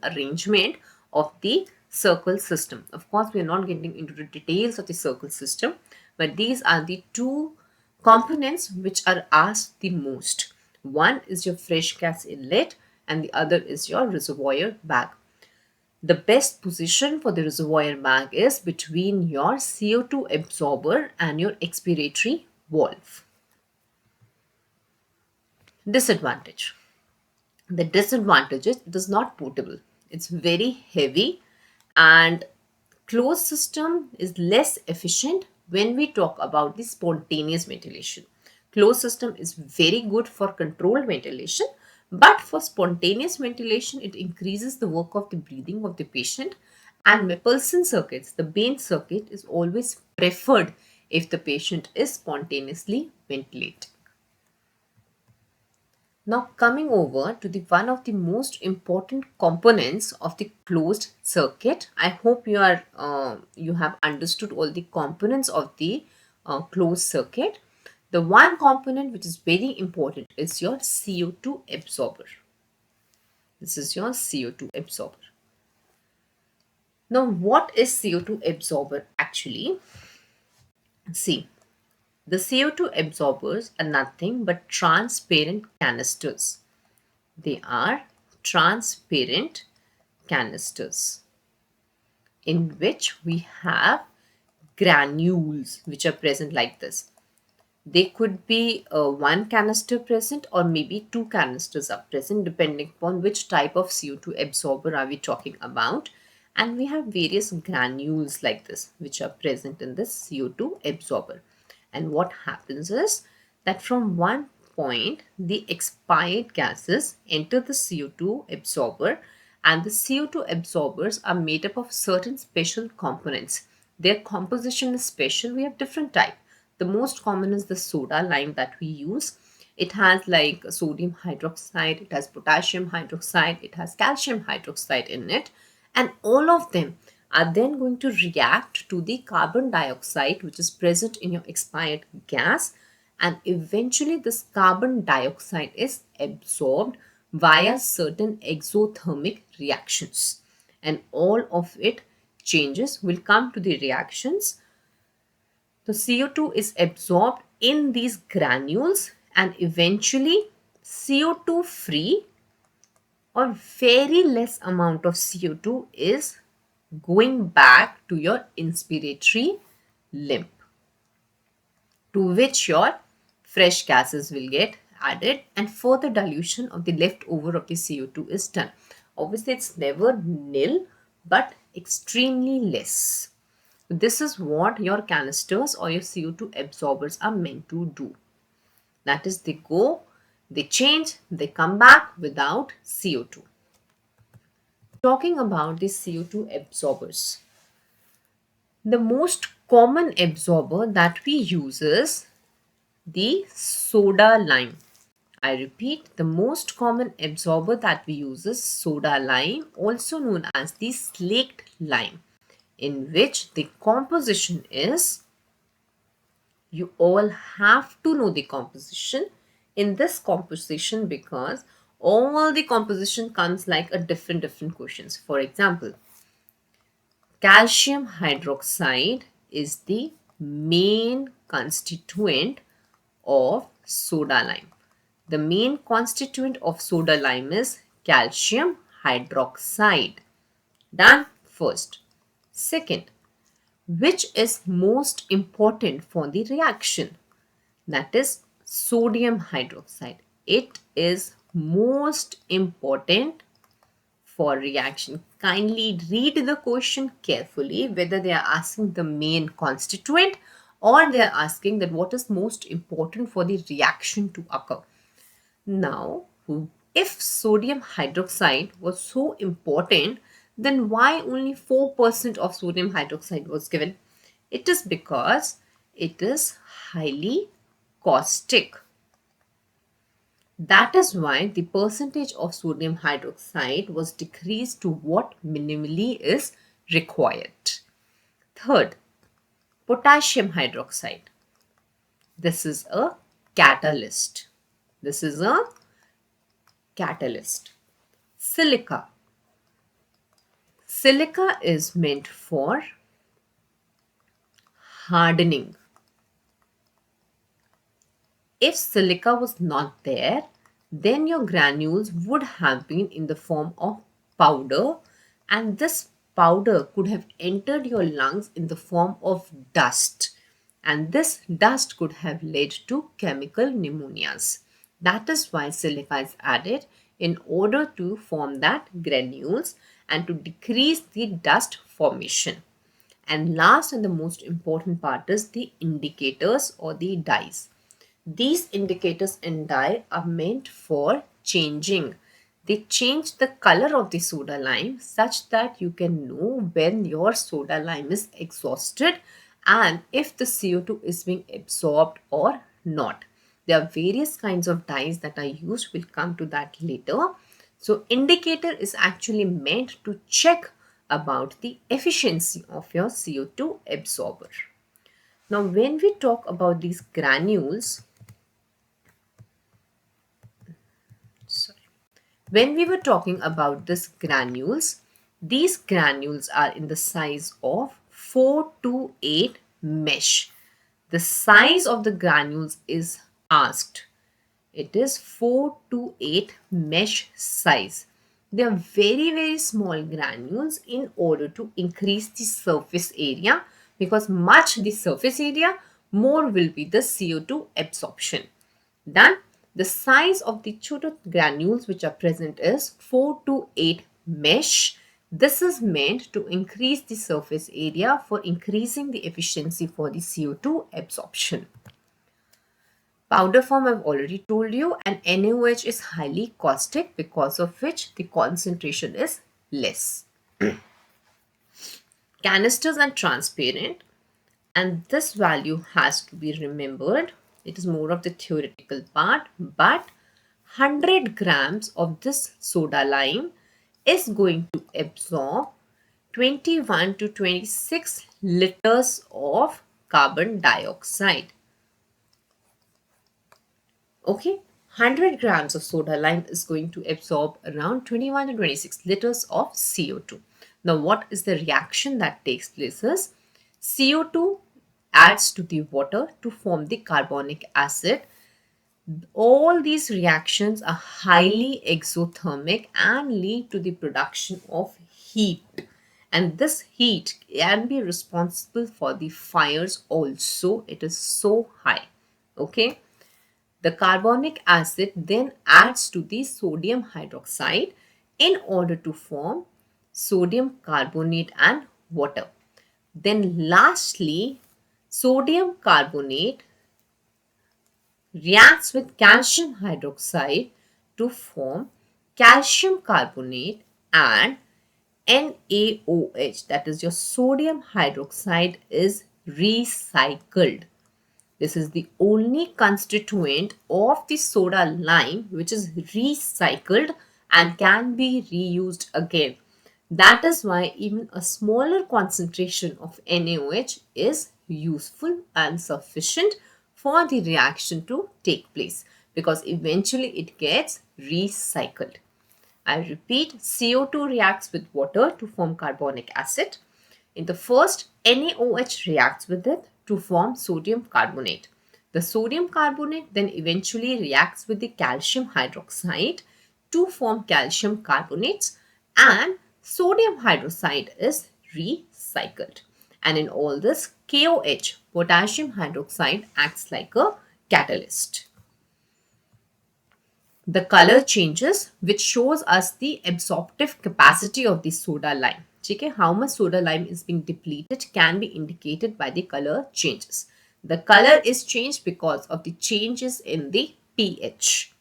arrangement of the circle system. Of course, we are not getting into the details of the circle system, but these are the two components which are asked the most. One is your fresh gas inlet and the other is your reservoir bag. The best position for the reservoir bag is between your CO2 absorber and your expiratory valve. Disadvantage. The disadvantage is it is not portable. It's very heavy, and closed system is less efficient when we talk about the spontaneous ventilation. Closed system is very good for controlled ventilation, but for spontaneous ventilation, it increases the work of the breathing of the patient. And Mapleson circuits, the Bain circuit, is always preferred if the patient is spontaneously ventilated. Now coming over to the one of the most important components of the closed circuit. I hope you have understood all the components of the closed circuit. The one component which is very important is your CO2 absorber. This is your CO2 absorber. Now what is CO2 absorber actually? See, the CO2 absorbers are nothing but transparent canisters. They are transparent canisters in which we have granules which are present like this. They could be one canister present or maybe two canisters are present depending upon which type of CO2 absorber are we talking about. And we have various granules like this which are present in this CO2 absorber. And what happens is that from one point, the expired gases enter the CO2 absorber, and the CO2 absorbers are made up of certain special components. Their composition is special. We have different type. The most common is the soda lime that we use. It has like sodium hydroxide, it has potassium hydroxide, it has calcium hydroxide in it, and all of them are then going to react to the carbon dioxide which is present in your expired gas, and eventually this carbon dioxide is absorbed via certain exothermic reactions, and all of it changes will come to the reactions. The CO2 is absorbed in these granules, and eventually CO2 free or very less amount of CO2 is going back to your inspiratory limb, to which your fresh gases will get added, and further dilution of the leftover of the CO2 is done. Obviously, it's never nil, but extremely less. This is what your canisters or your CO2 absorbers are meant to do. That is, they go, they change, they come back without CO2. Talking about the CO2 absorbers, the most common absorber that we use is the soda lime. I repeat, the most common absorber that we use is soda lime, also known as the slaked lime, in which the composition is, you all have to know the composition in this composition, because all the composition comes like a different questions. For example, calcium hydroxide is the main constituent of soda lime. The main constituent of soda lime is calcium hydroxide. Done first. Second, which is most important for the reaction? That is sodium hydroxide. It is most important for reaction. Kindly read the question carefully, whether they are asking the main constituent or they are asking that what is most important for the reaction to occur. Now, if sodium hydroxide was so important, then why only 4% of sodium hydroxide was given? It is because it is highly caustic. That is why the percentage of sodium hydroxide was decreased to what minimally is required. Third, potassium hydroxide. This is a catalyst. This is a catalyst. Silica. Silica is meant for hardening. If silica was not there, then your granules would have been in the form of powder, and this powder could have entered your lungs in the form of dust, and this dust could have led to chemical pneumonias. That is why silica is added, in order to form that granules and to decrease the dust formation. And last and the most important part is the indicators or the dyes. These indicators and dye are meant for changing. They change the color of the soda lime such that you can know when your soda lime is exhausted and if the CO2 is being absorbed or not. There are various kinds of dyes that are used. We'll come to that later. So indicator is actually meant to check about the efficiency of your CO2 absorber. Now, when we talk about these granules, when we were talking about these granules are in the size of 4 to 8 mesh. The size of the granules is asked. It is 4 to 8 mesh size. They are very small granules in order to increase the surface area, because much the surface area, more will be the CO2 absorption. Then the size of the total granules which are present is 4 to 8 mesh. This is meant to increase the surface area for increasing the efficiency for the CO2 absorption. Powder form I've already told you, and NaOH is highly caustic, because of which the concentration is less. Canisters are transparent, and this value has to be remembered. It is more of the theoretical part, but 100 grams of this soda lime is going to absorb 21 to 26 liters of carbon dioxide. Okay, 100 grams of soda lime is going to absorb around 21 to 26 liters of CO2. Now, what is the reaction that takes place is CO2 adds to the water to form the carbonic acid. All these reactions are highly exothermic and lead to the production of heat. And this heat can be responsible for the fires also. It is so high. Okay. The carbonic acid then adds to the sodium hydroxide in order to form sodium carbonate and water. Then lastly, sodium carbonate reacts with calcium hydroxide to form calcium carbonate and NaOH, that is your sodium hydroxide, is recycled. This is the only constituent of the soda lime which is recycled and can be reused again. That is why even a smaller concentration of NaOH is useful and sufficient for the reaction to take place, because eventually it gets recycled. I repeat, CO2 reacts with water to form carbonic acid. In the first, NaOH reacts with it to form sodium carbonate. The sodium carbonate then eventually reacts with the calcium hydroxide to form calcium carbonates, and sodium hydroxide is recycled. And in all this, KOH, potassium hydroxide, acts like a catalyst. The color changes, which shows us the absorptive capacity of the soda lime. Okay, how much soda lime is being depleted can be indicated by the color changes. The color is changed because of the changes in the pH.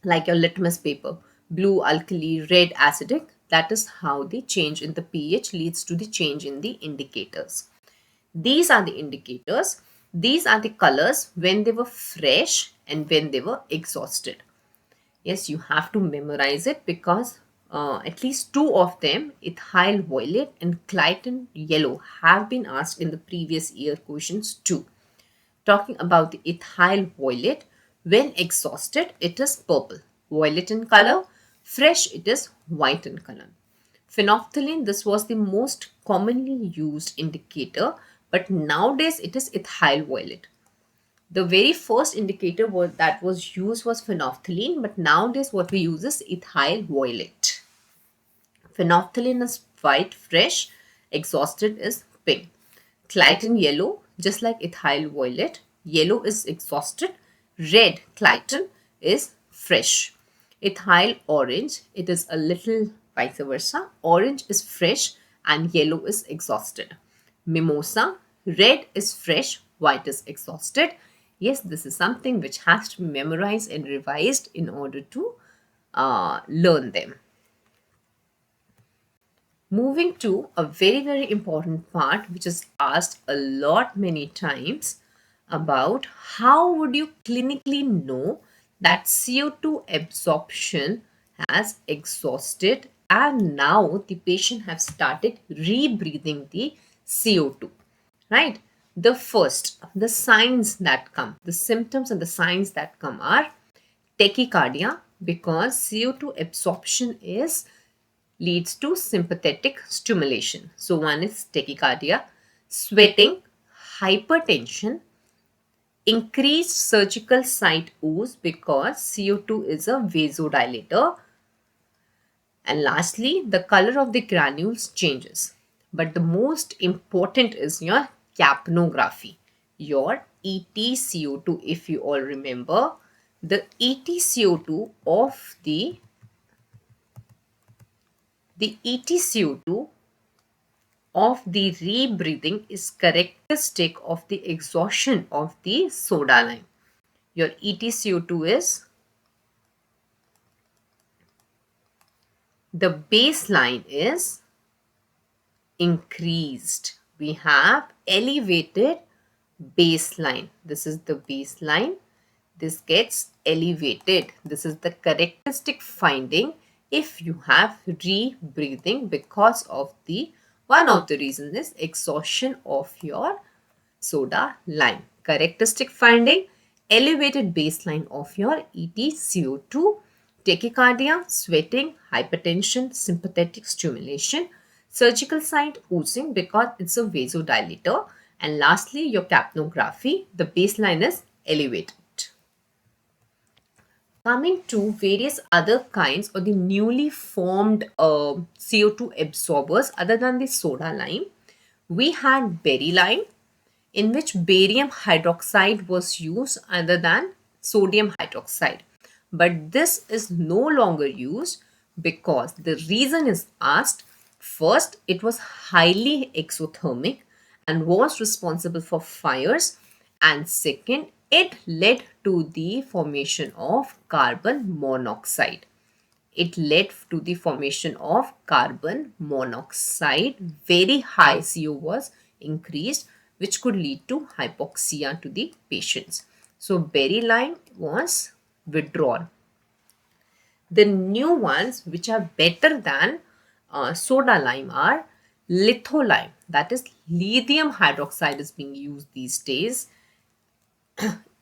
Like your litmus paper, blue alkali, red acidic, that is how the change in the pH leads to the change in the indicators. These are the indicators. These are the colors when they were fresh and when they were exhausted. Yes, you have to memorize it, because at least two of them, ethyl violet and Clayton yellow, have been asked in the previous year questions too. Talking about the ethyl violet, when exhausted, it is purple, violet in color. Fresh, it is white in color. Phenolphthalein, this was the most commonly used indicator, but nowadays it is ethyl violet. The very first indicator that was used was phenolphthalein, but nowadays what we use is ethyl violet. Phenolphthalein is white, fresh, exhausted is pink. Clayton yellow, just like ethyl violet, yellow is exhausted, red Clayton is fresh. Ethyl orange, it is a little vice versa. Orange is fresh and yellow is exhausted. Mimosa, red is fresh, white is exhausted. Yes, this is something which has to be memorized and revised in order to learn them. Moving to a very important part which is asked a lot many times, about how would you clinically know that CO2 absorption has exhausted and now the patient has started rebreathing the CO2, right? The signs that come, the symptoms and the signs that come are tachycardia, because CO2 absorption leads to sympathetic stimulation. So one is tachycardia, sweating, hypertension, increased surgical site ooze, because CO2 is a vasodilator. And lastly, the color of the granules changes. But the most important is your capnography, your EtCO2. If you all remember, the EtCO2 of the EtCO2 of the rebreathing is characteristic of the exhaustion of the soda lime. Your EtCO2 is, the baseline is increased. We have elevated baseline. This is the baseline. This gets elevated. This is the characteristic finding if you have rebreathing because of the one of the reasons is exhaustion of your soda lime. Characteristic finding, elevated baseline of your EtCO2, tachycardia, sweating, hypertension, sympathetic stimulation, surgical site oozing because it's a vasodilator, and lastly your capnography, the baseline is elevated. Coming to various other kinds or the newly formed CO2 absorbers other than the soda lime, we had berry lime, in which barium hydroxide was used other than sodium hydroxide. But this is no longer used because the reason is asked. First, it was highly exothermic and was responsible for fires, and second, it led to the formation of carbon monoxide. It led to the formation of carbon monoxide. Very high CO was increased, which could lead to hypoxia to the patients. So berry lime was withdrawn. The new ones which are better than soda lime are litholime, that is lithium hydroxide is being used these days,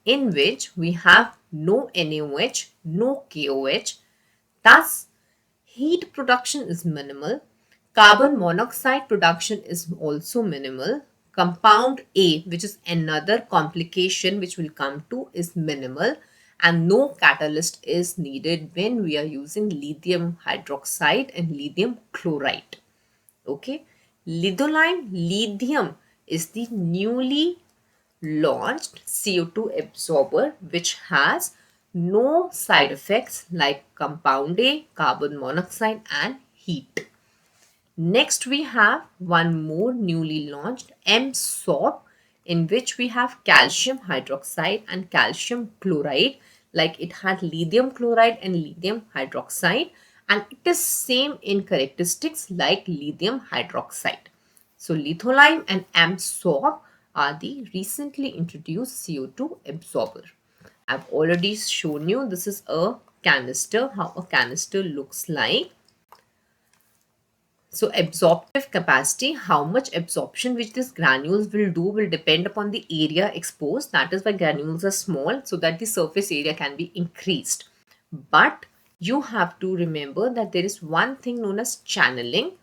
in which we have no NaOH, no KOH. Thus, heat production is minimal. Carbon monoxide production is also minimal. Compound A, which is another complication which will come to, is minimal, and no catalyst is needed when we are using lithium hydroxide and lithium chloride. Okay, lithium is the newly launched CO2 absorber which has no side effects like compound A, carbon monoxide and heat. Next we have one more newly launched MSOP, in which we have calcium hydroxide and calcium chloride, like it had lithium chloride and lithium hydroxide, and it is same in characteristics like lithium hydroxide. So litholime and MSOP are the recently introduced CO2 absorber. I've already shown you, this is a canister, how a canister looks like. So absorptive capacity, how much absorption which these granules will do will depend upon the area exposed. That is why granules are small, so that the surface area can be increased. But you have to remember that there is one thing known as channeling.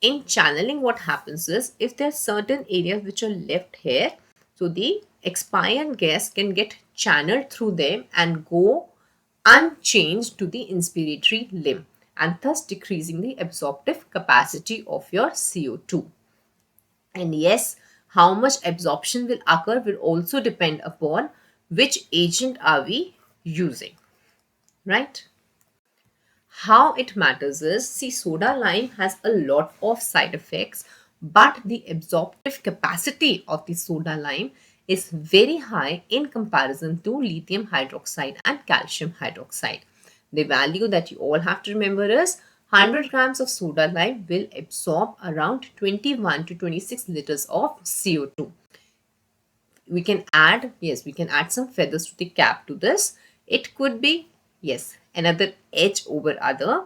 In channeling, what happens is, if there are certain areas which are left here, so the expired gas can get channeled through them and go unchanged to the inspiratory limb, and thus decreasing the absorptive capacity of your CO2. And yes, how much absorption will occur will also depend upon which agent are we using, right? How it matters is, see, soda lime has a lot of side effects, but the absorptive capacity of the soda lime is very high in comparison to lithium hydroxide and calcium hydroxide. The value that you all have to remember is 100 grams of soda lime will absorb around 21 to 26 liters of CO2. We can add, yes, we can add some feathers to the cap to this. It could be, yes, another edge over other.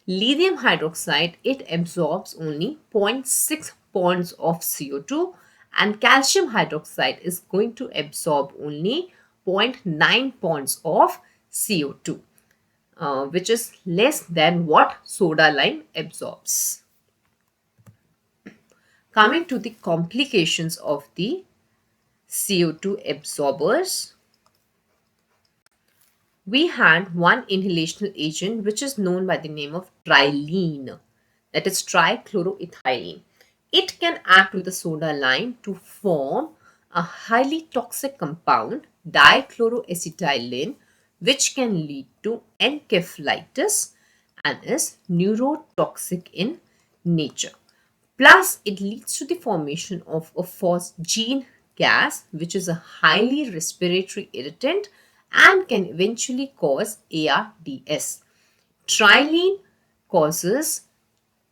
Lithium hydroxide, it absorbs only 0.6 pounds of CO2, and calcium hydroxide is going to absorb only zero point 0.9 pounds of CO2, which is less than what soda lime absorbs. Coming to the complications of the CO2 absorbers, we had one inhalational agent which is known by the name of trilene, that is trichloroethylene. It can act with the soda lime to form a highly toxic compound, dichloroacetylene, which can lead to encephalitis and is neurotoxic in nature. Plus, it leads to the formation of a phosgene gas, which is a highly respiratory irritant and can eventually cause ARDS. Trilene causes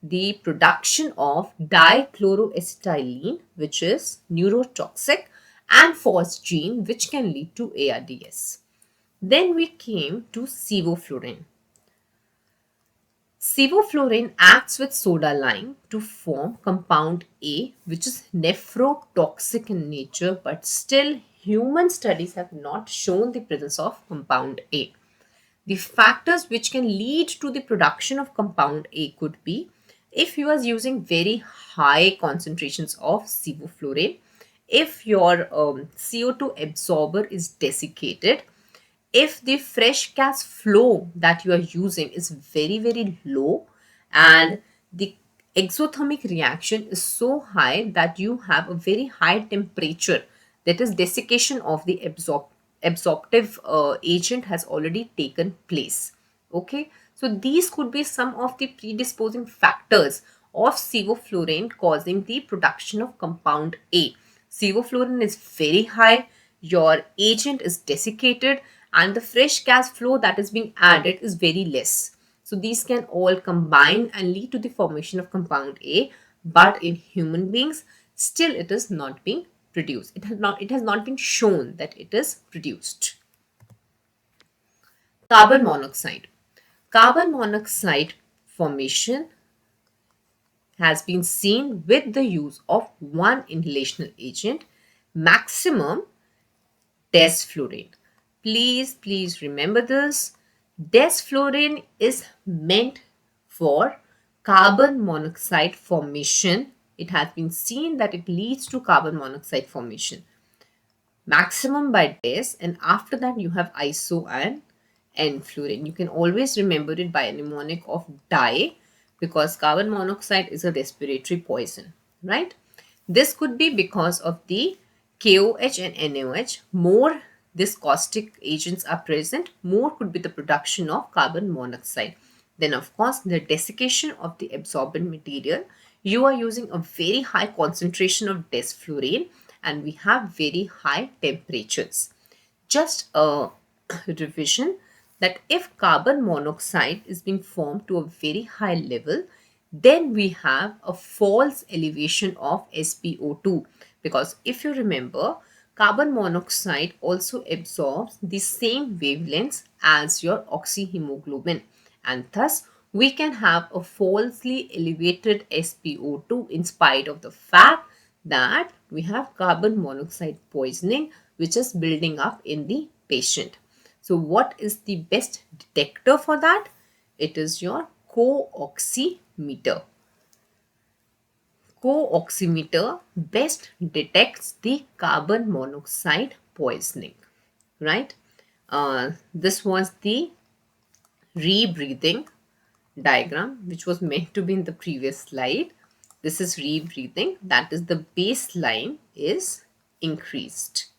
the production of dichloroacetylene, which is neurotoxic, and phosgene, which can lead to ARDS. Then we came to sevoflurane. Sevoflurane acts with soda lime to form compound A, which is nephrotoxic in nature, but still human studies have not shown the presence of compound A. The factors which can lead to the production of compound A could be if you are using very high concentrations of sevoflurane, if your CO2 absorber is desiccated, if the fresh gas flow that you are using is very low and the exothermic reaction is so high that you have a very high temperature, that is desiccation of the absorptive agent has already taken place. Okay, so these could be some of the predisposing factors of sevoflurane causing the production of compound A. Sevoflurane is very high, your agent is desiccated, and the fresh gas flow that is being added is very less. So these can all combine and lead to the formation of compound A, but in human beings, still it is not being produced. It has not been shown that it is produced. Carbon monoxide. Carbon monoxide formation has been seen with the use of one inhalational agent, maximum desflurane. Please remember this. Desflurane is meant for carbon monoxide formation. It has been seen that it leads to carbon monoxide formation. Maximum by des, and after that you have iso and N-fluorine. You can always remember it by a mnemonic of di, because carbon monoxide is a respiratory poison, right? This could be because of the KOH and NOH. More these caustic agents are present, more could be the production of carbon monoxide. Then of course the desiccation of the absorbent material. You are using a very high concentration of desflurane and we have very high temperatures. Just a revision that if carbon monoxide is being formed to a very high level, then we have a false elevation of SpO2, because if you remember, carbon monoxide also absorbs the same wavelengths as your oxyhemoglobin, and thus we can have a falsely elevated SpO2 in spite of the fact that we have carbon monoxide poisoning which is building up in the patient. So what is the best detector for that? It is your co-oximeter. Co-oximeter best detects the carbon monoxide poisoning, right? This was the rebreathing diagram which was meant to be in the previous slide. This is rebreathing, that is the baseline is increased.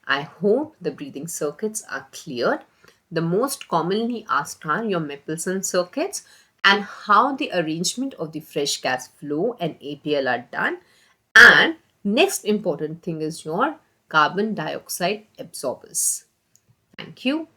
I hope the breathing circuits are cleared. The most commonly asked are your Mapleson circuits and how the arrangement of the fresh gas flow and APL are done. And next important thing is your carbon dioxide absorbers. Thank you.